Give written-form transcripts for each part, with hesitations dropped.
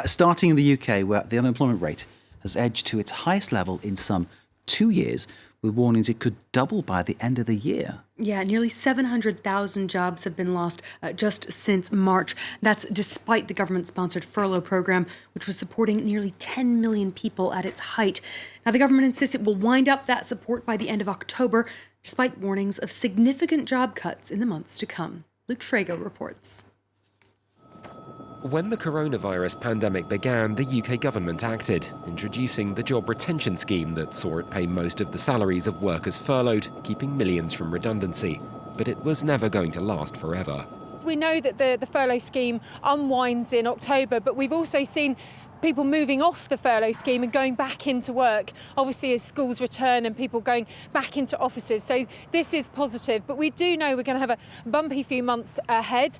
Starting in the UK, where the unemployment rate has edged to its highest level in some 2 years, with warnings it could double by the end of the year. Yeah, nearly 700,000 jobs have been lost just since March. That's despite the government-sponsored furlough program, which was supporting nearly 10 million people at its height. Now, the government insists it will wind up that support by the end of October, despite warnings of significant job cuts in the months to come. Luke Schrago reports. When the coronavirus pandemic began, the UK government acted, introducing the job retention scheme that saw it pay most of the salaries of workers furloughed, keeping millions from redundancy. But it was never going to last forever. We know that the furlough scheme unwinds in October, but we've also seen people moving off the furlough scheme and going back into work, obviously as schools return and people going back into offices. So this is positive, but we do know we're going to have a bumpy few months ahead.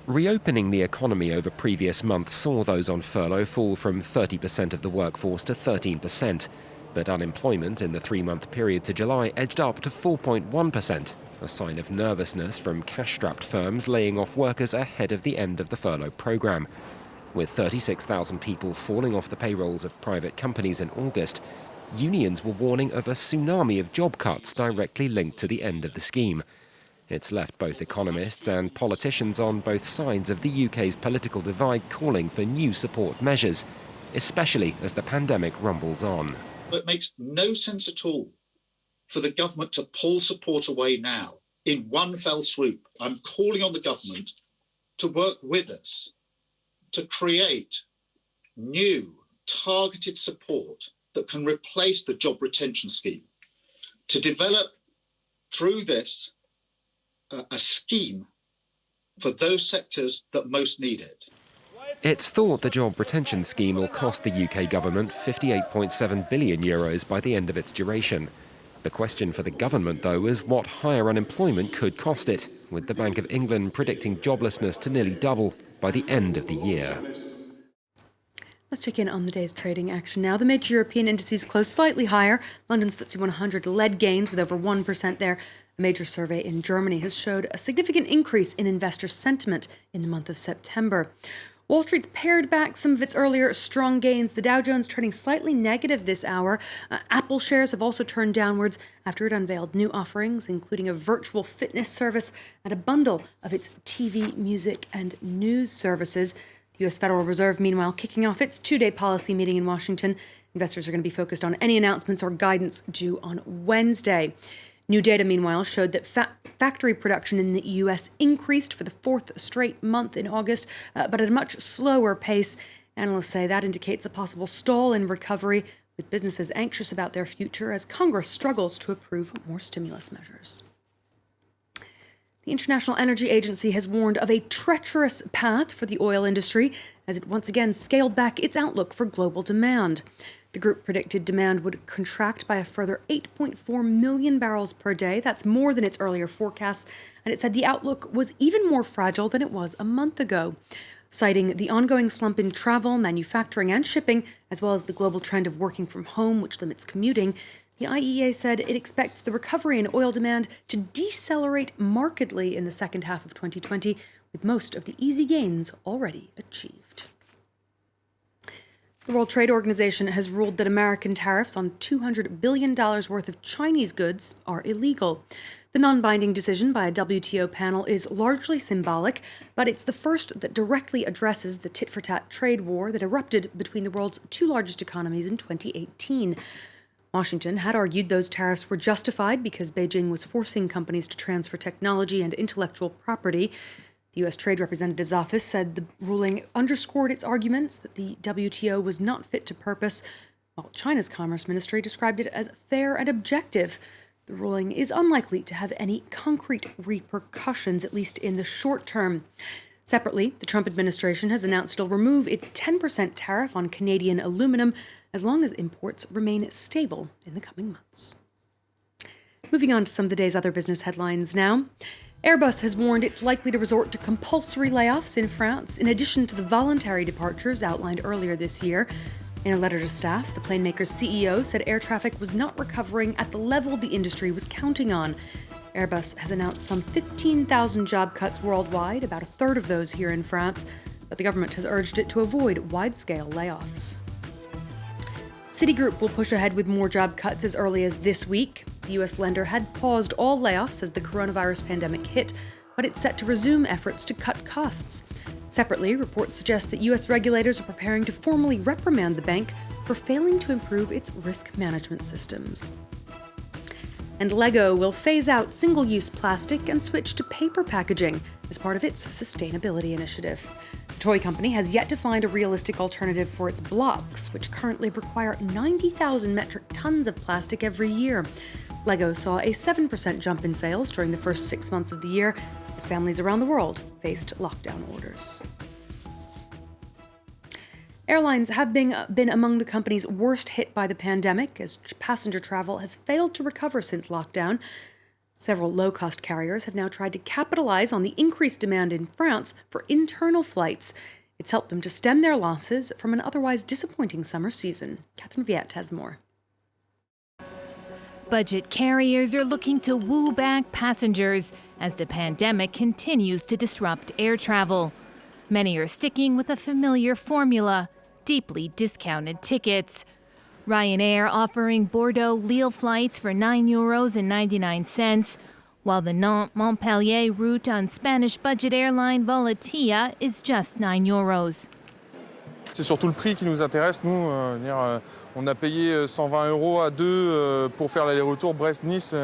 Reopening the economy over previous months saw those on furlough fall from 30% of the workforce to 13%. But unemployment in the 3-month period to July edged up to 4.1%, a sign of nervousness from cash-strapped firms laying off workers ahead of the end of the furlough programme. With 36,000 people falling off the payrolls of private companies in August, unions were warning of a tsunami of job cuts directly linked to the end of the scheme. It's left both economists and politicians on both sides of the UK's political divide calling for new support measures, especially as the pandemic rumbles on. It makes no sense at all for the government to pull support away now in one fell swoop. I'm calling on the government to work with us to create new targeted support that can replace the job retention scheme, to develop through this a scheme for those sectors that most need it. It's thought the job retention scheme will cost the UK government €58.7 billion by the end of its duration. The question for the government, though, is what higher unemployment could cost it, with the Bank of England predicting joblessness to nearly double by the end of the year. Let's check in on the day's trading action now. The major European indices closed slightly higher. London's FTSE 100 led gains with over 1% there. A major survey in Germany has showed a significant increase in investor sentiment in the month of September. Wall Street's pared back some of its earlier strong gains. The Dow Jones turning slightly negative this hour. Apple shares have also turned downwards after it unveiled new offerings, including a virtual fitness service and a bundle of its TV, music, and news services. The U.S. Federal Reserve, meanwhile, kicking off its 2-day policy meeting in Washington. Investors are going to be focused on any announcements or guidance due on Wednesday. New data, meanwhile, showed that factory production in the U.S. increased for the 4th straight month in August, but at a much slower pace. Analysts say that indicates a possible stall in recovery, with businesses anxious about their future as Congress struggles to approve more stimulus measures. The International Energy Agency has warned of a treacherous path for the oil industry as it once again scaled back its outlook for global demand. The group predicted demand would contract by a further 8.4 million barrels per day. That's more than its earlier forecasts, and it said the outlook was even more fragile than it was a month ago. Citing the ongoing slump in travel, manufacturing, and shipping, as well as the global trend of working from home, which limits commuting, the IEA said it expects the recovery in oil demand to decelerate markedly in the second half of 2020, with most of the easy gains already achieved. The World Trade Organization has ruled that American tariffs on $200 billion worth of Chinese goods are illegal. The non-binding decision by a WTO panel is largely symbolic, but it's the first that directly addresses the tit-for-tat trade war that erupted between the world's two largest economies in 2018. Washington had argued those tariffs were justified because Beijing was forcing companies to transfer technology and intellectual property. The U.S. Trade Representative's office said the ruling underscored its arguments that the WTO was not fit to purpose, while China's Commerce Ministry described it as fair and objective. The ruling is unlikely to have any concrete repercussions, at least in the short term. Separately, the Trump administration has announced it'll remove its 10% tariff on Canadian aluminum as long as imports remain stable in the coming months. Moving on to some of the day's other business headlines now. Airbus has warned it's likely to resort to compulsory layoffs in France, in addition to the voluntary departures outlined earlier this year. In a letter to staff, the planemaker's CEO said air traffic was not recovering at the level the industry was counting on. Airbus has announced some 15,000 job cuts worldwide, about a third of those here in France. but the government has urged it to avoid wide-scale layoffs. Citigroup will push ahead with more job cuts as early as this week. The U.S. lender had paused all layoffs as the coronavirus pandemic hit, but it's set to resume efforts to cut costs. Separately, reports suggest that U.S. regulators are preparing to formally reprimand the bank for failing to improve its risk management systems. And Lego will phase out single-use plastic and switch to paper packaging as part of its sustainability initiative. The toy company has yet to find a realistic alternative for its blocks, which currently require 90,000 metric tons of plastic every year. Lego saw a 7% jump in sales during the first 6 months of the year as families around the world faced lockdown orders. Airlines have been among the companies worst hit by the pandemic as passenger travel has failed to recover since lockdown. Several low-cost carriers have now tried to capitalize on the increased demand in France for internal flights. It's helped them to stem their losses from an otherwise disappointing summer season. Catherine Viette has more. Budget carriers are looking to woo back passengers as the pandemic continues to disrupt air travel. Many are sticking with a familiar formula: deeply discounted tickets. Ryanair offering Bordeaux-Lille flights for €9.99, while the Nantes-Montpellier route on Spanish budget airline Volotea is just €9. C'est surtout le prix qui nous intéresse. Nous, on a payé 120 € à deux pour faire l'aller-retour Brest-Nice.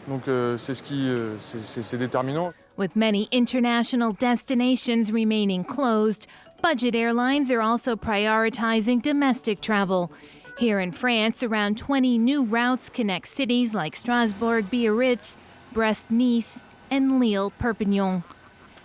Donc c'est déterminant. With many international destinations remaining closed, budget airlines are also prioritizing domestic travel. Here in France, around 20 new routes connect cities like Strasbourg, Biarritz, Brest, Nice, and Lille, Perpignan.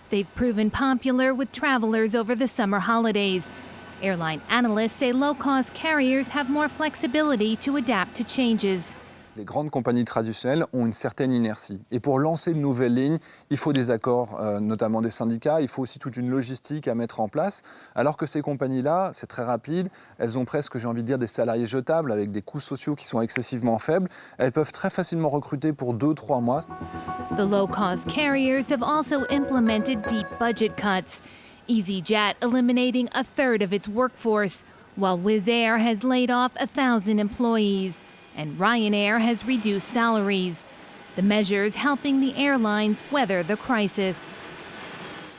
They've proven popular with travelers over the summer holidays. Airline analysts say low-cost carriers have more flexibility to adapt to changes. Les grandes compagnies traditionnelles ont une certaine inertie. Et pour lancer de nouvelles lignes, il faut des accords, notamment des syndicats. Il faut aussi toute une logistique à mettre en place. Alors que ces compagnies-là, c'est très rapide. Elles ont presque, j'ai envie de dire, des salariés jetables avec des coûts sociaux qui sont excessivement faibles. Elles peuvent très facilement recruter pour 2-3 mois. The low-cost carriers have also implemented deep budget cuts. EasyJet eliminating a third of its workforce, while Wizz Air has laid off 1,000 employees. And Ryanair has reduced salaries. The measures helping the airlines weather the crisis.